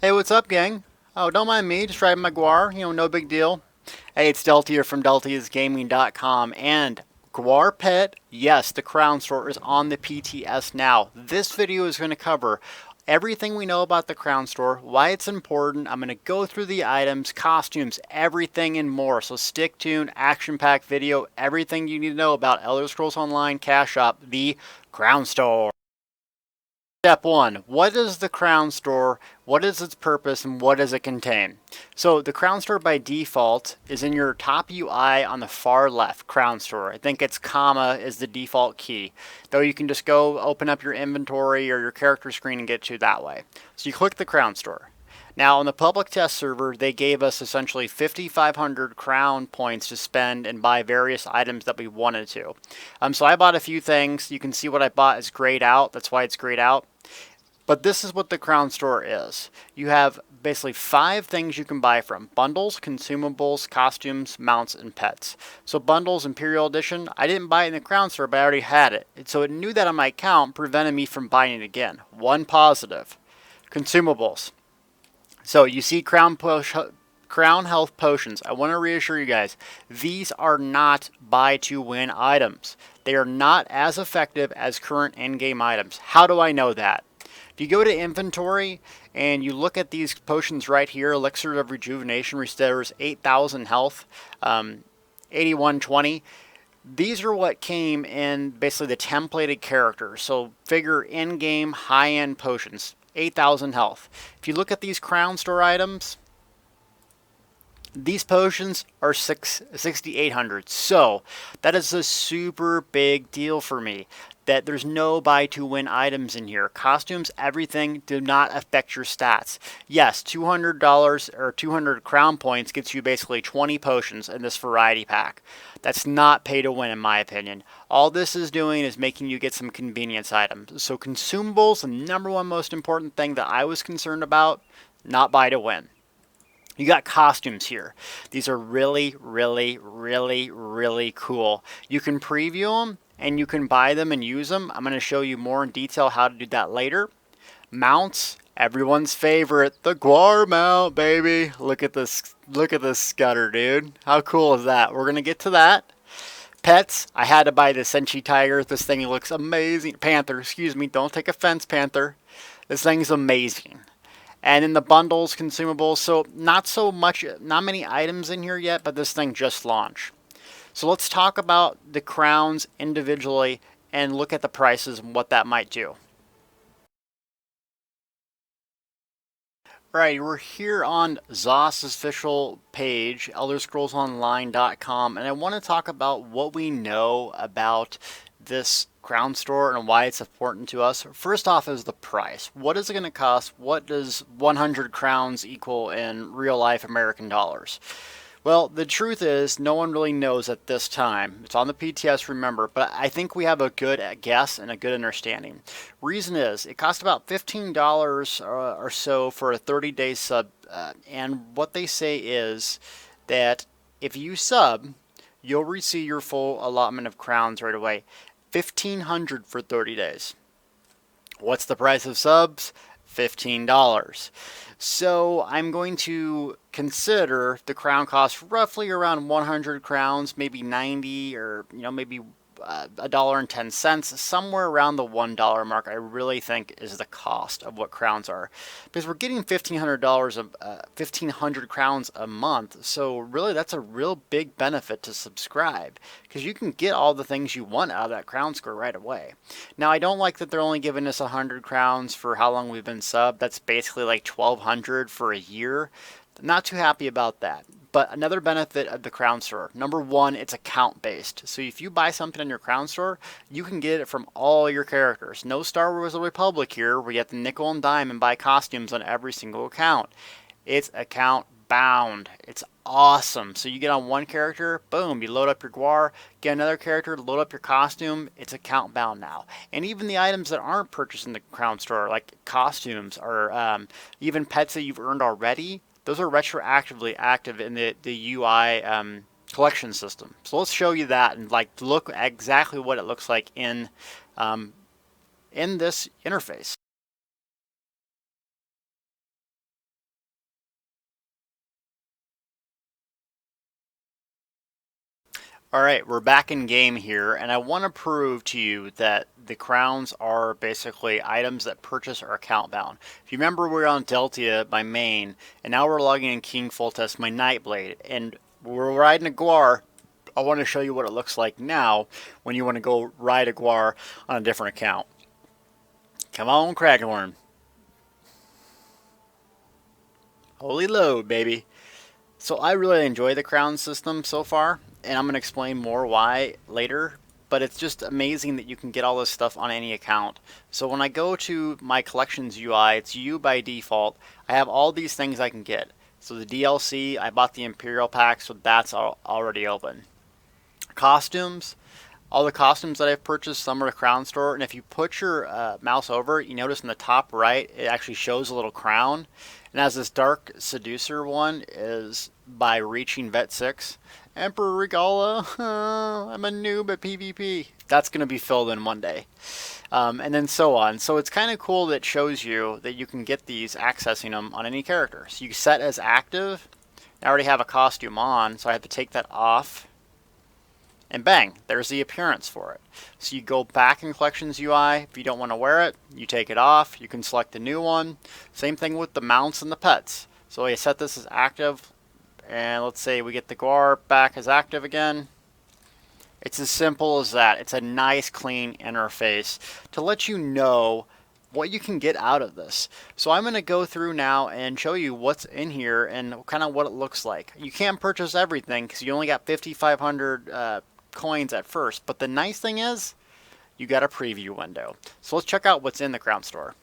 Hey, what's up, gang? Oh, don't mind me, just driving my guar, no big deal. Hey, it's Delta here from DeltiasGaming.com, and Guar Pet, yes, the Crown Store is on the PTS now. This video is going to cover everything we know about the Crown Store, why it's important. I'm going to go through the items, costumes, everything and more. So stick tuned, action-packed video, everything you need to know about Elder Scrolls Online Cash Shop, the Crown Store. Step one, what is the Crown Store? What is its purpose and what does it contain? So the Crown Store by default is in your top UI on the far left, Crown Store. I think it's comma is the default key. Though you can just go open up your inventory or your character screen and get to that way. So you click the Crown Store. Now on the public test server, they gave us essentially 5,500 crown points to spend and buy various items that we wanted to. So I bought a few things. You can see what I bought is grayed out. That's why it's grayed out. But this is what the Crown Store is. You have basically 5 things you can buy from: bundles, consumables, costumes, mounts, and pets. So bundles, Imperial Edition, I didn't buy it in the Crown Store, but I already had it. So it knew that on my account, prevented me from buying it again. One positive. Consumables. So you see Crown Health Potions. I want to reassure you guys, these are not buy to win items. They are not as effective as current in-game items. How do I know that? If you go to inventory and you look at these potions right here, Elixir of Rejuvenation restores 8,000 health, 8120. These are what came in basically the templated characters. So figure in-game high-end potions. 8,000 health. If you look at these Crown Store items, these potions are 6,800. So that is a super big deal for me, that there's no buy to win items in here. Costumes, everything do not affect your stats. Yes, $200 or 200 crown points gets you basically 20 potions in this variety pack. That's not pay to win in my opinion. All this is doing is making you get some convenience items. So consumables, the number one most important thing that I was concerned about, not buy to win. You got costumes here. These are really, really, really, really cool. You can preview them and you can buy them and use them. I'm going to show you more in detail how to do that later. Mounts, everyone's favorite, the Guar mount, baby. Look at this scudder, dude. How cool is that? We're going to get to that. Pets, I had to buy the Senshi Tiger. This thing looks amazing. Panther, excuse me. Don't take offense, Panther. This thing's amazing. And in the bundles, consumables, so not many items in here yet, but this thing just launched. So let's talk about the crowns individually and look at the prices and what that might do. Alright, we're here on ZOS's official page, ElderScrollsOnline.com, and I want to talk about what we know about this Crown Store and why it's important to us. First off is the price. What is it going to cost? What does 100 crowns equal in real life American dollars? Well, the truth is, no one really knows at this time. It's on the PTS, remember, but I think we have a good guess and a good understanding. Reason is, it costs about $15 or so for a 30-day sub, and what they say is that if you sub, you'll receive your full allotment of crowns right away. 1,500 for 30 days. What's the price of subs? $15. So I'm going to consider the crown cost roughly around 100 crowns, maybe 90, or maybe $1.10, somewhere around the $1 mark. I really think is the cost of what crowns are, because we're getting $1,500 crowns a month. So really, that's a real big benefit to subscribe, because you can get all the things you want out of that crown score right away. Now, I don't like that they're only giving us 100 crowns for how long we've been subbed. That's basically like 1,200 for a year. Not too happy about that. But another benefit of the Crown Store, number one, it's account based. So if you buy something in your Crown Store, you can get it from all your characters. No Star Wars The Republic here, where you have to nickel and dime and buy costumes on every single account. It's account bound. It's awesome. So you get on one character, boom, you load up your Guar, get another character, load up your costume. It's account bound now. And even the items that aren't purchased in the Crown Store, like costumes or even pets that you've earned already, those are retroactively active in the UI collection system. So let's show you that and look exactly what it looks like in this interface. Alright, we're back in game here, and I want to prove to you that the crowns are basically items that purchase are account bound. If you remember, we're on Deltia, my main, and now we're logging in King Full Test, my Nightblade, and we're riding a Guar. I want to show you what it looks like now when you want to go ride a Guar on a different account. Come on, Crackhorn. Holy load, baby. So I really enjoy the crown system so far, and I'm going to explain more why later, but it's just amazing that you can get all this stuff on any account. So when I go to my collections UI, it's U by default. I have all these things I can get. So the DLC, I bought the Imperial pack, so that's already open. Costumes, all the costumes that I've purchased, some are the crown store, and if you put your mouse over it, you notice in the top right, it actually shows a little crown. And as this Dark Seducer one is by reaching Vet 6. Emperor Regala, I'm a noob at PvP. That's going to be filled in one day. And then so on. So it's kind of cool that it shows you that you can get these accessing them on any character. So you set as active. I already have a costume on, so I have to take that off. And bang, there's the appearance for it. So you go back in Collections UI. If you don't want to wear it, you take it off. You can select a new one. Same thing with the mounts and the pets. So I set this as active, and let's say we get the Guar back as active again. It's as simple as that. It's a nice, clean interface to let you know what you can get out of this. So I'm going to go through now and show you what's in here and kind of what it looks like. You can't purchase everything because you only got 5,500 coins at first, but the nice thing is you got a preview window. So let's check out what's in the Crown Store.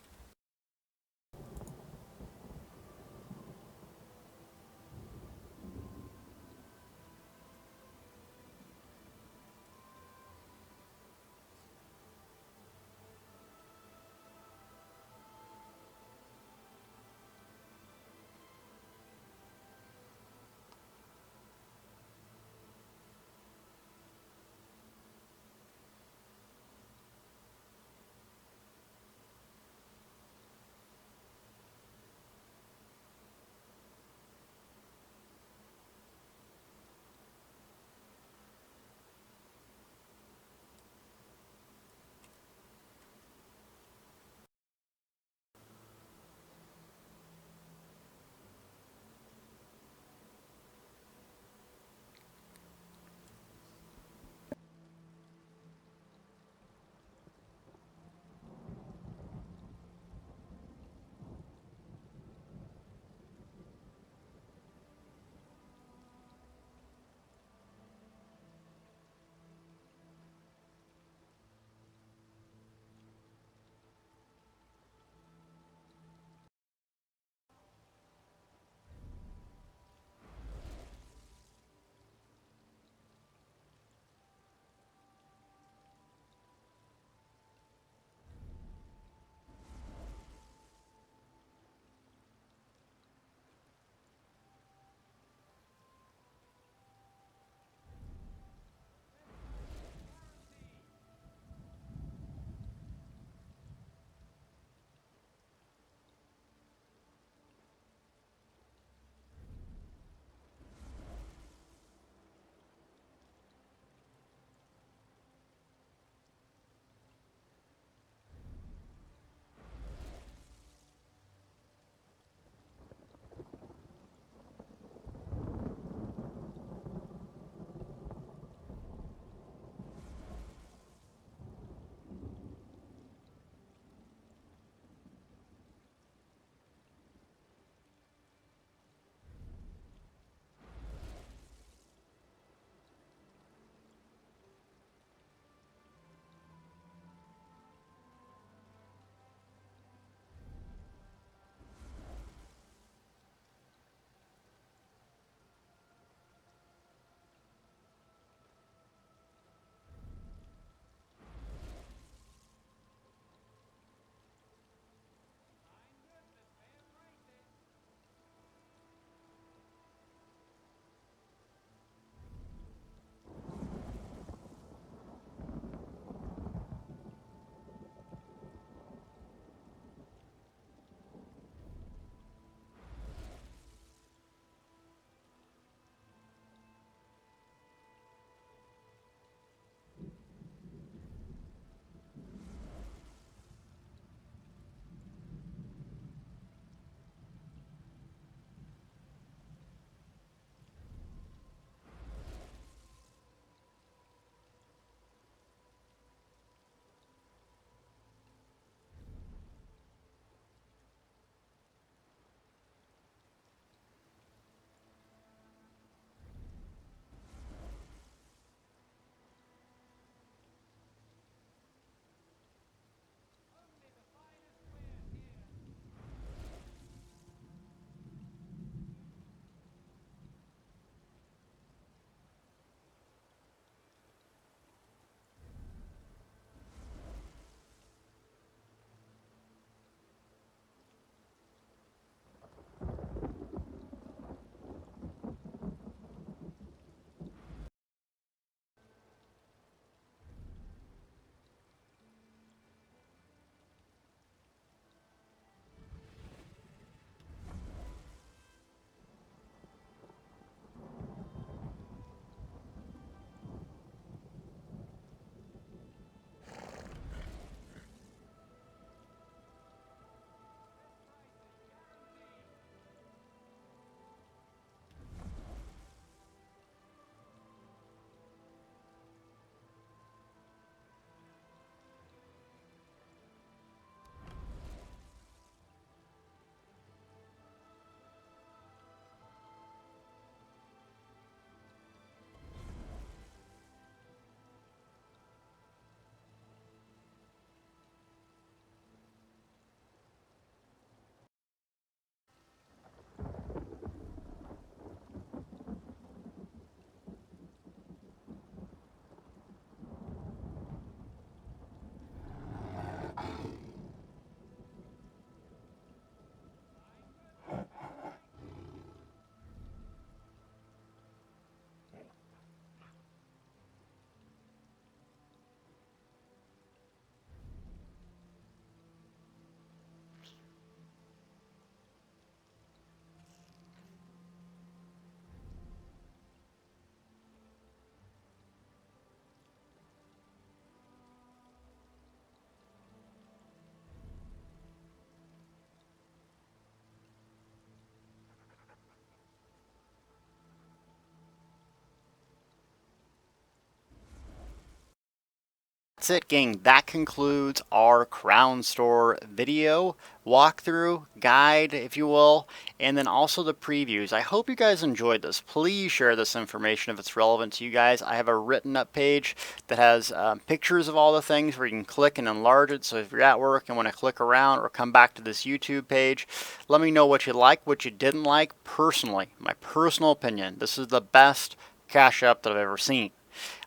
that's it, gang. That concludes our Crown Store video walkthrough, guide, if you will, and then also the previews. I hope you guys enjoyed this. Please share this information if it's relevant to you guys. I have a written up page that has pictures of all the things where you can click and enlarge it. So if you're at work and want to click around or come back to this YouTube page, let me know what you like, what you didn't like. Personally, my personal opinion, this is the best cash up that I've ever seen.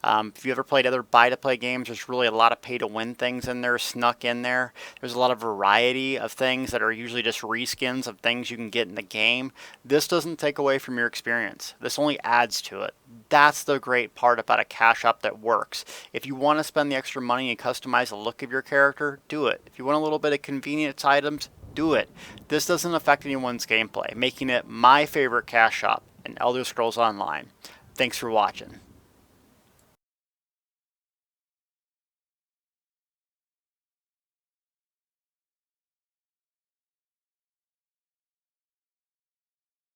If you ever played other buy-to-play games, there's really a lot of pay-to-win things in there, snuck in there. There's a lot of variety of things that are usually just reskins of things you can get in the game. This doesn't take away from your experience. This only adds to it. That's the great part about a cash up that works. If you want to spend the extra money and customize the look of your character, do it. If you want a little bit of convenience items, do it. This doesn't affect anyone's gameplay, making it my favorite cash up in Elder Scrolls Online. Thanks for watching.